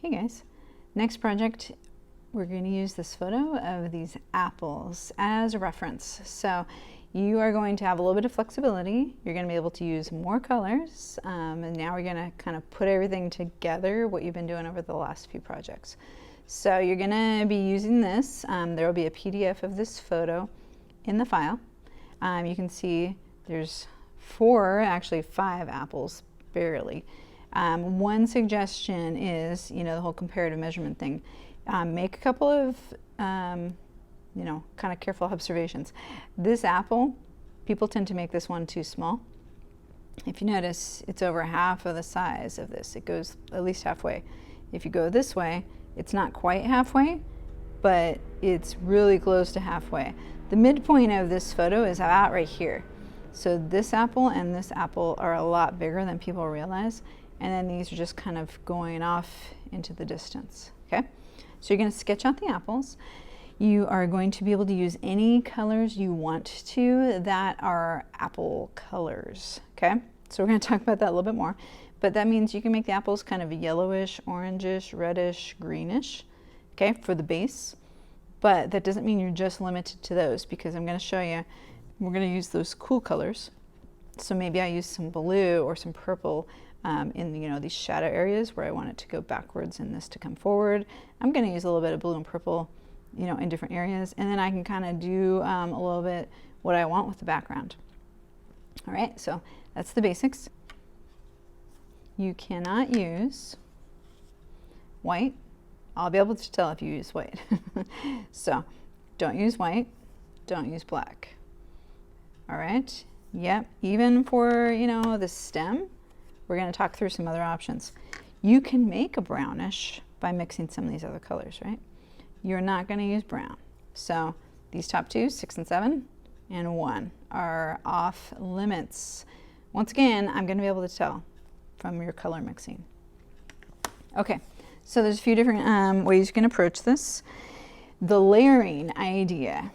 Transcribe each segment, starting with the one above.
Hey guys, next project, we're going to use this photo of these apples as a reference. So you are going to have a little bit of flexibility. You're going to be able to use more colors. And now we're going to kind of put everything together, what you've been doing over the last few projects. So you're going to be using this. There will be a PDF of this photo in the file. You can see there's actually five apples, barely. One suggestion is, the whole comparative measurement thing. Make a couple of, kind of careful observations. This apple, people tend to make this one too small. If you notice, it's over half of the size of this. It goes at least halfway. If you go this way, it's not quite halfway, but it's really close to halfway. The midpoint of this photo is about right here. So this apple and this apple are a lot bigger than people realize. And then these are just kind of going off into the distance, okay? So you're gonna sketch out the apples. You are going to be able to use any colors you want to that are apple colors, okay? So we're gonna talk about that a little bit more, but that means you can make the apples kind of yellowish, orangish, reddish, greenish, okay, for the base. But that doesn't mean you're just limited to those, because I'm gonna show you, we're gonna use those cool colors. So maybe I use some blue or some purple in these shadow areas where I want it to go backwards and this to come forward. I'm going to use a little bit of blue and purple, in different areas, and then I can kind of do a little bit what I want with the background. All right, so that's the basics. You cannot use white. I'll be able to tell if you use white. So don't use white, don't use black. All right, yep, even for, the stem, we're going to talk through some other options. You can make a brownish by mixing some of these other colors, right? You're not going to use brown. So these top two, 6 and 7, and 1 are off limits. Once again, I'm going to be able to tell from your color mixing. Okay, so there's a few different ways you can approach this. The layering idea.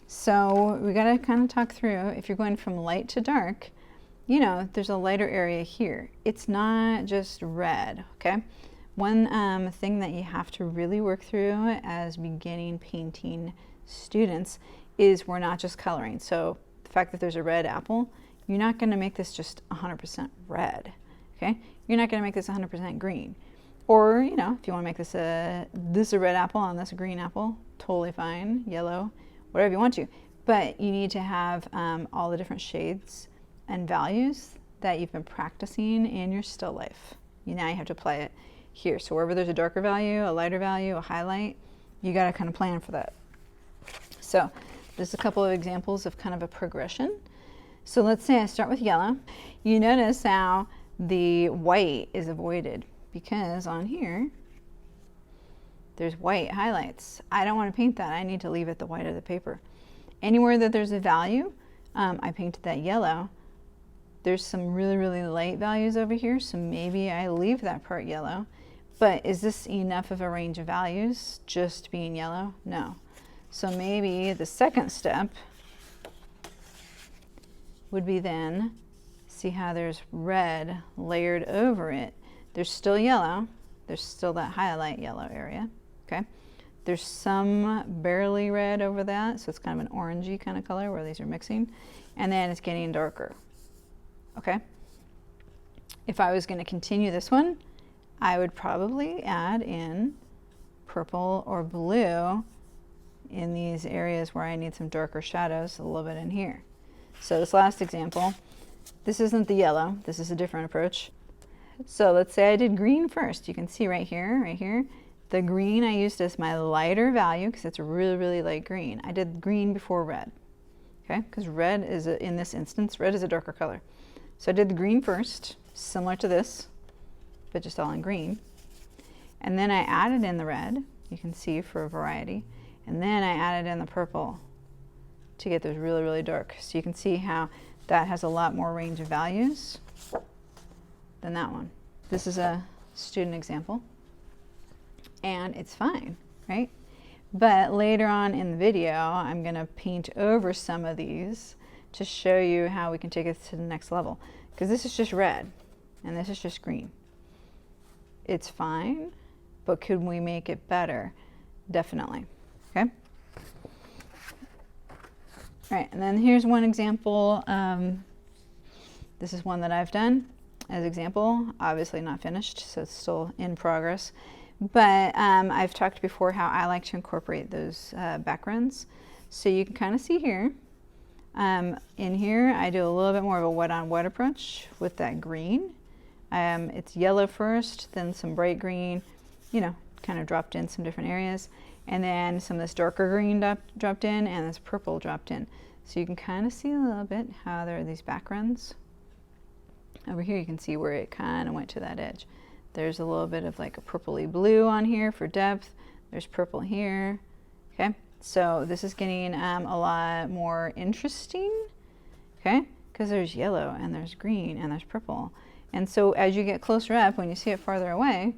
So we got to kind of talk through, if you're going from light to dark, there's a lighter area here. It's not just red, okay? One thing that you have to really work through as beginning painting students is we're not just coloring. So the fact that there's a red apple, you're not gonna make this just 100% red, okay? You're not gonna make this 100% green. Or, if you wanna make this a red apple and this a green apple, totally fine, yellow, whatever you want to. But you need to have all the different shades and values that you've been practicing in your still life. Now you have to apply it here. So wherever there's a darker value, a lighter value, a highlight, you got to kind of plan for that. So there's a couple of examples of kind of a progression. So let's say I start with yellow. You notice how the white is avoided because on here there's white highlights. I don't want to paint that. I need to leave it the white of the paper. Anywhere that there's a value, I painted that yellow. There's some really, really light values over here, so maybe I leave that part yellow. But is this enough of a range of values, just being yellow? No. So maybe the second step would be then, see how there's red layered over it. There's still yellow. There's still that highlight yellow area, okay? There's some barely red over that, so it's kind of an orangey kind of color where these are mixing. And then it's getting darker. Okay, if I was going to continue this one, I would probably add in purple or blue in these areas where I need some darker shadows, a little bit in here. So this last example, this isn't the yellow, this is a different approach. So let's say I did green first. You can see right here, the green I used as my lighter value because it's a really, really light green. I did green before red, okay? Because red is, in this instance, red is a darker color. So I did the green first, similar to this, but just all in green. And then I added in the red, you can see for a variety. And then I added in the purple to get those really, really dark. So you can see how that has a lot more range of values than that one. This is a student example, and it's fine, right? But later on in the video, I'm gonna paint over some of these to show you how we can take it to the next level. Because this is just red and this is just green. It's fine, but could we make it better? Definitely. Okay. All right, and then here's one example. This is one that I've done as example, obviously not finished, so it's still in progress. But I've talked before how I like to incorporate those backgrounds. So you can kind of see here, in here I do a little bit more of a wet on wet approach with that green. It's yellow first, then some bright green, you know, kind of dropped in some different areas. And then some of this darker green dropped in, and this purple dropped in. So you can kind of see a little bit how there are these backgrounds. Over here you can see where it kind of went to that edge. There's a little bit of like a purpley blue on here for depth. There's purple here. Okay, so this is getting a lot more interesting, okay, because there's yellow and there's green and there's purple. And so as you get closer up, when you see it farther away,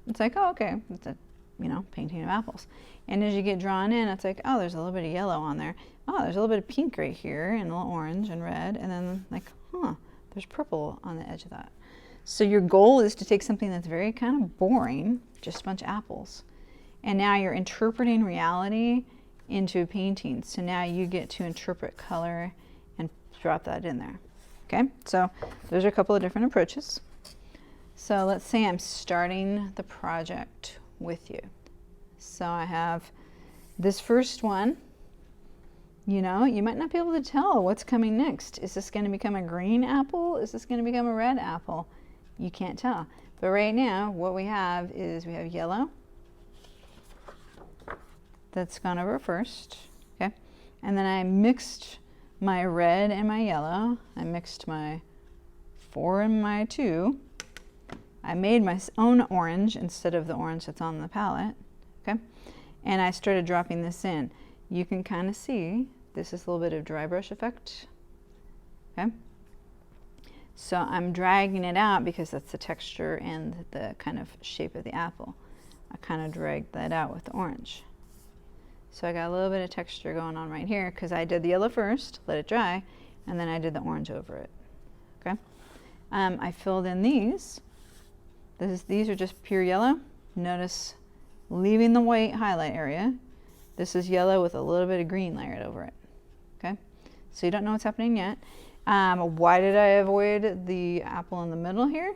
it's like, oh, okay, it's a, you know, painting of apples. And as you get drawn in, it's like, oh, there's a little bit of yellow on there. Oh, there's a little bit of pink right here, and a little orange and red, and then like, huh, there's purple on the edge of that. So your goal is to take something that's very kind of boring, just a bunch of apples, and now you're interpreting reality into a painting. So now you get to interpret color and drop that in there. Okay, so those are a couple of different approaches. So let's say I'm starting the project with you. So I have this first one. You know, you might not be able to tell what's coming next. Is this going to become a green apple? Is this going to become a red apple? You can't tell. But right now, what we have is we have yellow. That's gone over first, okay? And then I mixed my red and my yellow. I mixed my 4 and my 2. I made my own orange instead of the orange that's on the palette, okay? And I started dropping this in. You can kind of see, this is a little bit of dry brush effect, okay? So I'm dragging it out because that's the texture and the kind of shape of the apple. I kind of dragged that out with the orange. So I got a little bit of texture going on right here because I did the yellow first, let it dry, and then I did the orange over it, okay? I filled in these. These are just pure yellow. Notice leaving the white highlight area. This is yellow with a little bit of green layered over it, okay? So you don't know what's happening yet. Why did I avoid the apple in the middle here?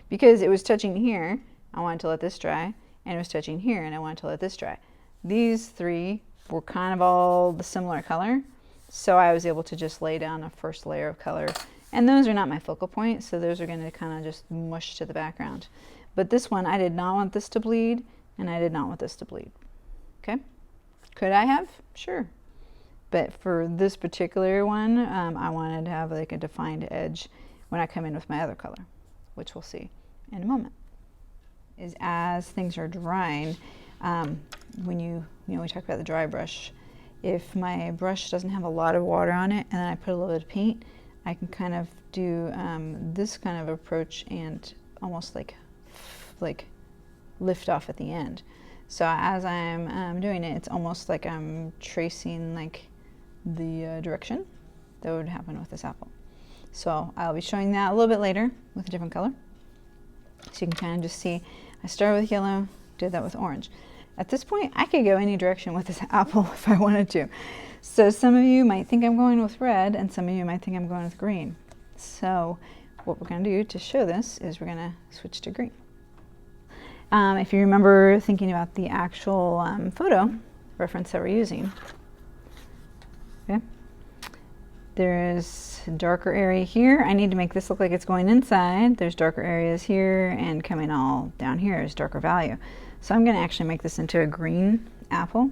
Because it was touching here. I wanted to let this dry, and it was touching here, and I wanted to let this dry. These three were kind of all the similar color, so I was able to just lay down a first layer of color. And those are not my focal point, so those are going to kind of just mush to the background. But this one, I did not want this to bleed, and I did not want this to bleed. Okay? Could I have? Sure. But for this particular one, I wanted to have like a defined edge when I come in with my other color, which we'll see in a moment. Is as things are drying, when we talk about the dry brush, if my brush doesn't have a lot of water on it and then I put a little bit of paint, I can kind of do this kind of approach and almost like lift off at the end. So as I'm doing it, it's almost like I'm tracing like the direction that would happen with this apple. So I'll be showing that a little bit later with a different color. So you can kind of just see, I started with yellow, did that with orange. At this point, I could go any direction with this apple if I wanted to. So some of you might think I'm going with red, and some of you might think I'm going with green. So what we're going to do to show this is we're going to switch to green. If you remember thinking about the actual photo reference that we're using, okay, there's a darker area here. I need to make this look like it's going inside. There's darker areas here, and coming all down here is darker value. So I'm going to actually make this into a green apple.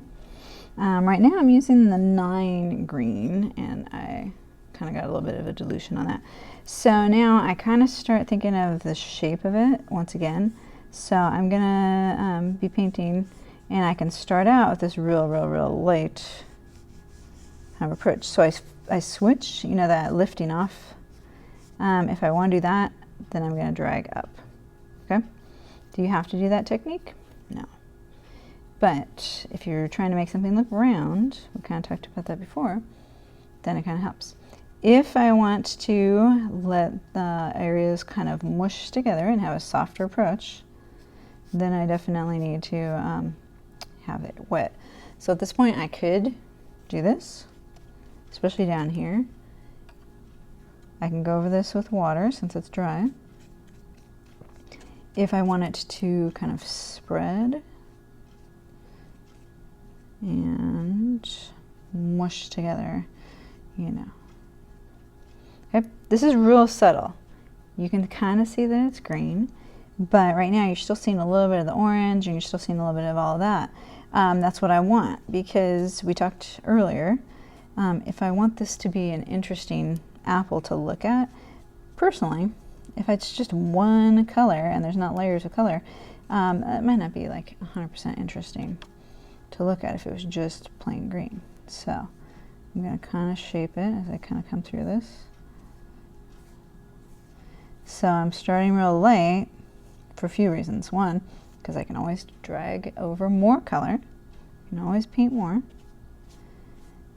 Right now I'm using the 9 green, and I kind of got a little bit of a dilution on that. So now I kind of start thinking of the shape of it once again. So I'm going to be painting, and I can start out with this real light kind of approach. So I switch, you know, that lifting off. If I want to do that, then I'm going to drag up. Okay? Do you have to do that technique? No. But if you're trying to make something look round, we kind of talked about that before, then it kind of helps. If I want to let the areas kind of mush together and have a softer approach, then I definitely need to have it wet. So at this point I could do this, especially down here. I can go over this with water since it's dry. If I want it to kind of spread and mush together, you know. Okay, this is real subtle. You can kind of see that it's green, but right now you're still seeing a little bit of the orange and you're still seeing a little bit of all of that. That's what I want, because we talked earlier, if I want this to be an interesting apple to look at, personally, if it's just one color and there's not layers of color, it might not be like 100% interesting to look at if it was just plain green. So I'm going to kind of shape it as I kind of come through this. So I'm starting real light for a few reasons. One, because I can always drag over more color. I can always paint more.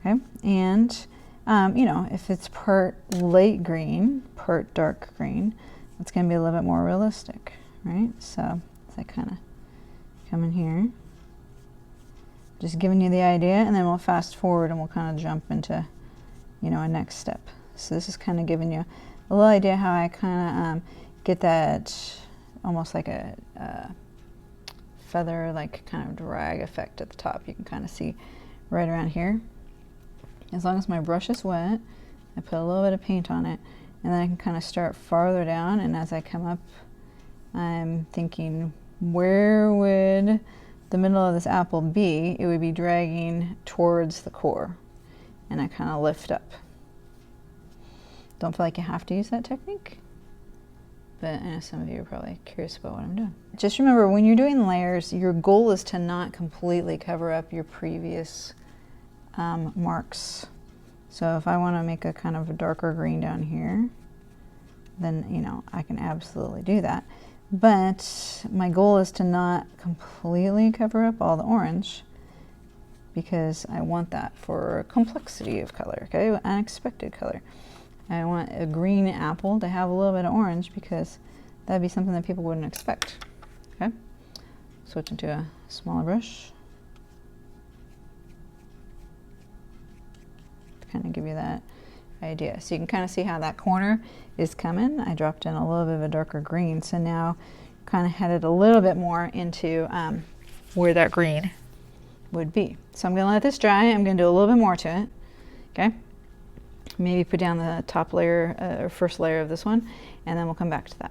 Okay, and you know, if it's part light green, part dark green, it's going to be a little bit more realistic, right? So as I kind of come in here, just giving you the idea, and then we'll fast forward and we'll kind of jump into, you know, a next step. So this is kind of giving you a little idea how I kind of get that almost like a feather, like kind of drag effect at the top. You can kind of see right around here. As long as my brush is wet, I put a little bit of paint on it, and then I can kind of start farther down, and as I come up, I'm thinking, where would the middle of this apple be? It would be dragging towards the core, and I kind of lift up. Don't feel like you have to use that technique, but I know some of you are probably curious about what I'm doing. Just remember, when you're doing layers, your goal is to not completely cover up your previous marks. So if I want to make a kind of a darker green down here, then, you know, I can absolutely do that. But my goal is to not completely cover up all the orange, because I want that for complexity of color, okay, unexpected color. I want a green apple to have a little bit of orange, because that'd be something that people wouldn't expect. Okay, switch into a smaller brush to kind of give you that idea. So you can kind of see how that corner is coming. I dropped in a little bit of a darker green, so now kind of headed a little bit more into where that green would be. So I'm going to let this dry. I'm going to do a little bit more to it. Okay, maybe put down the top layer or first layer of this one, and then we'll come back to that.